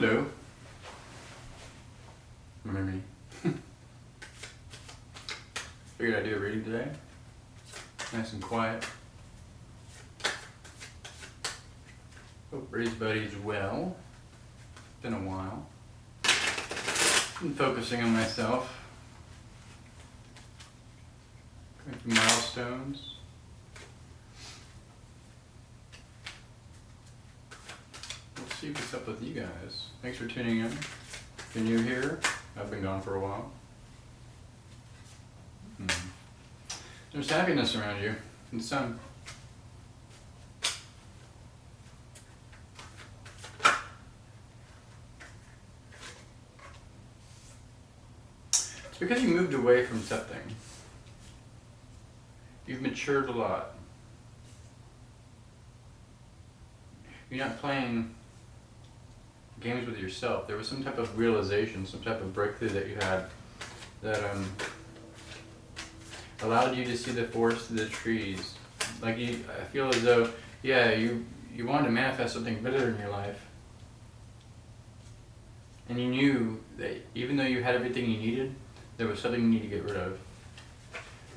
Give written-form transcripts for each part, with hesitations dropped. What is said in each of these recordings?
Hello. Remember me? Figured I'd do a reading today. Nice and quiet. Hope everybody's well. Been a while. Been focusing on myself. Going through milestones. Let's see what's up with you guys. Thanks for tuning in. If you're new here, I've been gone for a while. There's happiness around you in the sun. It's because you moved away from something. You've matured a lot. You're not playing games with yourself. There was some type of realization, some type of breakthrough that you had that allowed you to see the forest through the trees. Like I feel as though, yeah, you wanted to manifest something better in your life. And you knew that even though you had everything you needed, there was something you need to get rid of.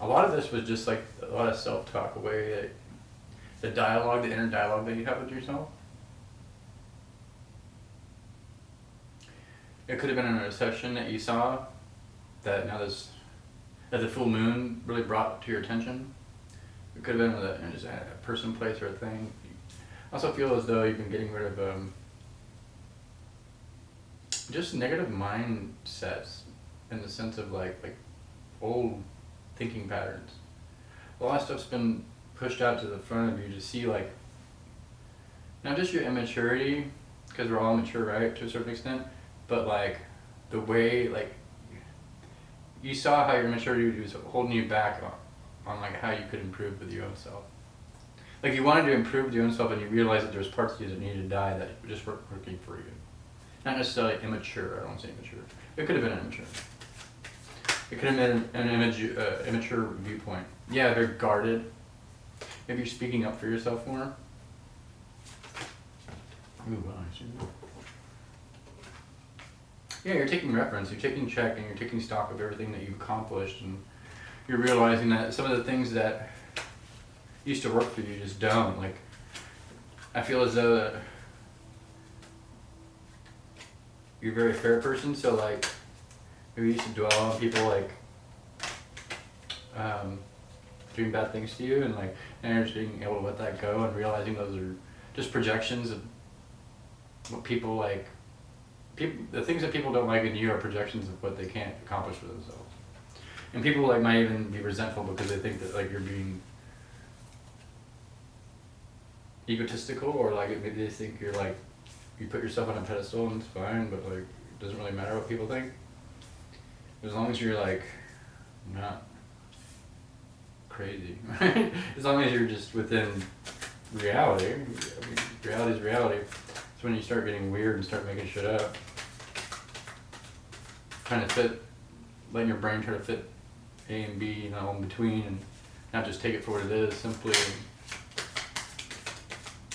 A lot of this was just like a lot of self-talk, away, the dialogue, the inner dialogue that you have with yourself. It could have been in a session that you saw that now this, that the full moon really brought to your attention. It could have been with just a person, place, or a thing. I also feel as though you've been getting rid of just negative mindsets in the sense of like old thinking patterns. A lot of stuff's been pushed out to the front of you to see, like, not just your immaturity, because we're all mature, right, to a certain extent, but like the way, like, you saw how your maturity was holding you back on like how you could improve with your own self. Like you wanted to improve with your own self, and you realized that there was parts of you that needed to die that just weren't working for you. Not necessarily immature. I don't say immature. It could have been immature. It could have been an immature viewpoint. Yeah, very guarded. Maybe you're speaking up for yourself more. Ooh, wow, I see that. Yeah, you're taking reference, you're taking check, and you're taking stock of everything that you've accomplished, and you're realizing that some of the things that used to work for you just don't. Like, I feel as though that you're a very fair person, so like, maybe you used to dwell on people like doing bad things to you, and like, now you're just being able to let that go and realizing those are just projections of what people like. The things that people don't like in you are projections of what they can't accomplish for themselves. And people like might even be resentful because they think that like you're being egotistical, or like maybe they think you're like, you put yourself on a pedestal and it's fine, but like it doesn't really matter what people think. As long as you're like not crazy, right? As long as you're just within reality. I mean, reality is reality. It's when you start getting weird and start making shit up. Trying to fit, letting your brain try to fit A and B, you know, in between, and not just take it for what it is, simply,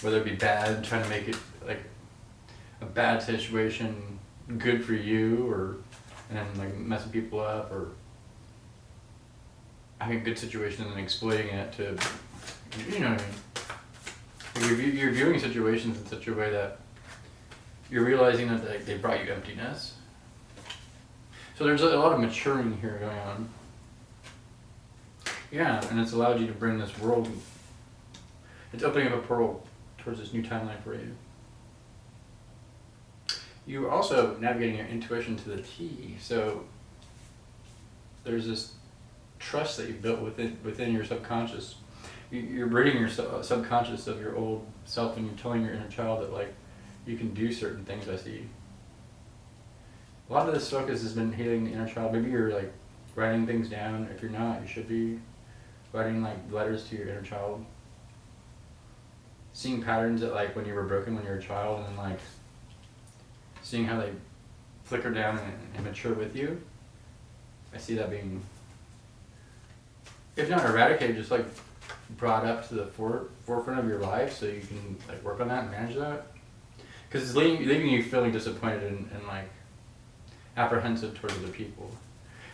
whether it be bad, trying to make it like a bad situation good for you, or, and then like messing people up, or having a good situation and then exploiting it to, you know what I mean? You're viewing situations in such a way that you're realizing that they brought you emptiness. So there's a lot of maturing here going on. Yeah, and it's allowed you to bring this world, it's opening up a portal towards this new timeline for you. You're also navigating your intuition to the T, so there's this trust that you've built within your subconscious. You're ridding your subconscious of your old self, and you're telling your inner child that like you can do certain things. I see. A lot of this focus has been healing the inner child. Maybe you're like writing things down. If you're not, you should be writing like letters to your inner child. Seeing patterns that like when you were broken when you were a child, and then like seeing how they flicker down and mature with you. I see that being, if not eradicated, just like brought up to the forefront of your life, so you can like work on that and manage that. Because it's leaving you feeling disappointed and like apprehensive towards other people.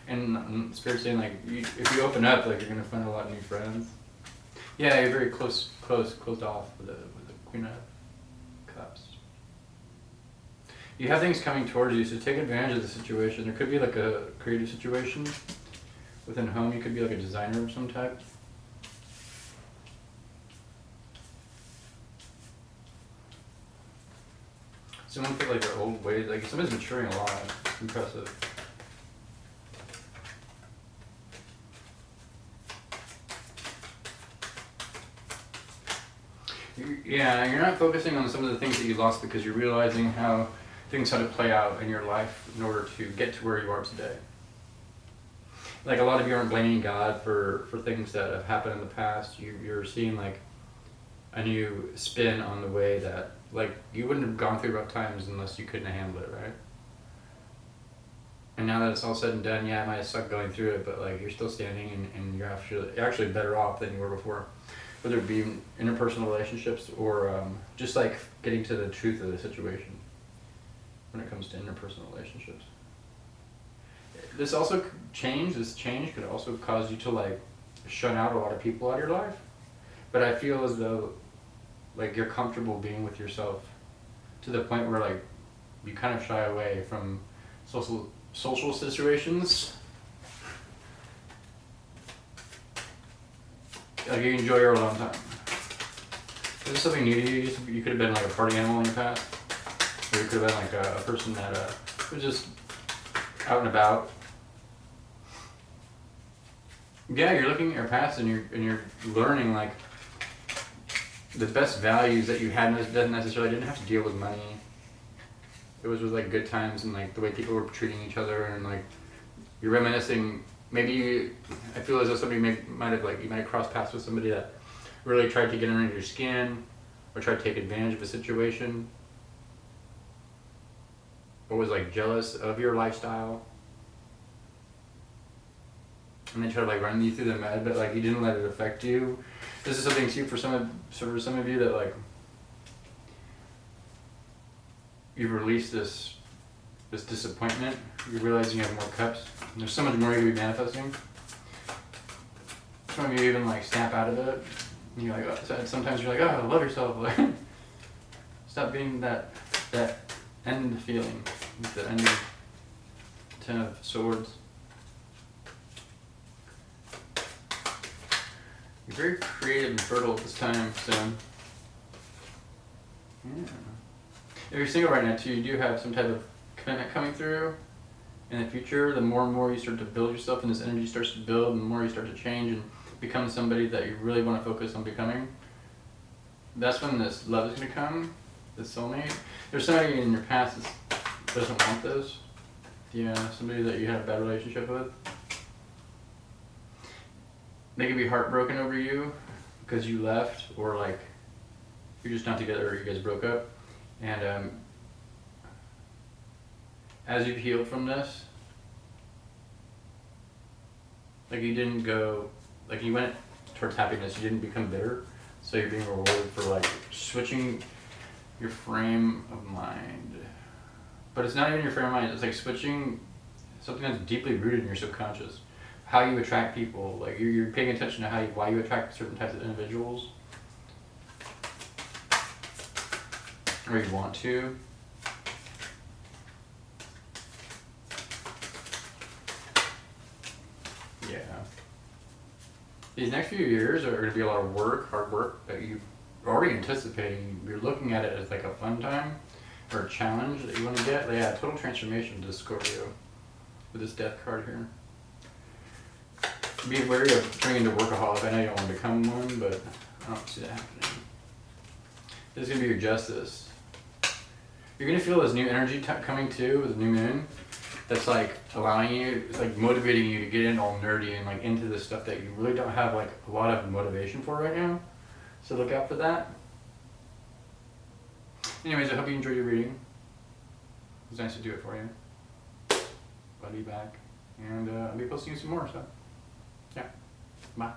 And Spirit's saying like, if you open up, like you're gonna find a lot of new friends. Yeah, you're very closed off with the Queen of Cups. You have things coming towards you, so take advantage of the situation. There could be like a creative situation within home. You could be like a designer of some type. Someone feel like their old ways, like somebody's maturing a lot. It's impressive. Yeah, you're not focusing on some of the things that you lost because you're realizing how things had to play out in your life in order to get to where you are today. Like a lot of you aren't blaming God for things that have happened in the past. You're seeing like a new spin on the way that, like, you wouldn't have gone through rough times unless you couldn't handle it, right? And now that it's all said and done, yeah, it might have sucked going through it, but like you're still standing and you're actually better off than you were before. Whether it be interpersonal relationships or just like getting to the truth of the situation when it comes to interpersonal relationships. This change could also cause you to like shut out a lot of people out of your life. But I feel as though like you're comfortable being with yourself to the point where like you kind of shy away from social situations. Like you enjoy your alone time. Is this something new to you? You could have been like a party animal in your past. Or you could have been like a person that was just out and about. Yeah, you're looking at your past and you're learning like the best values that you had didn't have to deal with money. It was with like good times and like the way people were treating each other, and like you're reminiscing. Maybe I feel as though somebody might have crossed paths with somebody that really tried to get under your skin or tried to take advantage of a situation or was like jealous of your lifestyle. And they try to like run you through the mud, but like you didn't let it affect you. This is something too for some of you that like you've released this disappointment. You realize you have more cups. And there's so much more you could be manifesting. Some of you even like snap out of it. And you're like, sometimes you're like, oh, love yourself. Like, stop being that end feeling, the end of 10 of Swords. You're very creative and fertile at this time, so yeah. If you're single right now too, you do have some type of commitment coming through in the future. The more and more you start to build yourself and this energy starts to build, and the more you start to change and become somebody that you really want to focus on becoming, that's when this love is going to come, this soulmate. There's somebody in your past that doesn't want this. Yeah, somebody that you had a bad relationship with. They could be heartbroken over you because you left, or like you're just not together, or you guys broke up. And as you've healed from this, like you didn't go, like you went towards happiness, you didn't become bitter, so you're being rewarded for like switching your frame of mind. But it's not even your frame of mind, it's like switching something that's deeply rooted in your subconscious. How you attract people, like you're paying attention to why you attract certain types of individuals, or you want to. Yeah. These next few years are going to be a lot of hard work that you're already anticipating. You're looking at it as like a fun time or a challenge that you want to get. Yeah, total transformation to Scorpio with this Death card here. Be wary of turning into workaholic. I know you don't want to become one, but I don't see that happening. This is going to be your Justice. You're going to feel this new energy coming too with the new moon. That's like allowing you, it's like motivating you to get in all nerdy and like into this stuff that you really don't have like a lot of motivation for right now. So look out for that. Anyways, I hope you enjoyed your reading. It was nice to do it for you. I'll be back. And I'll be posting you some more, so yeah. Bye.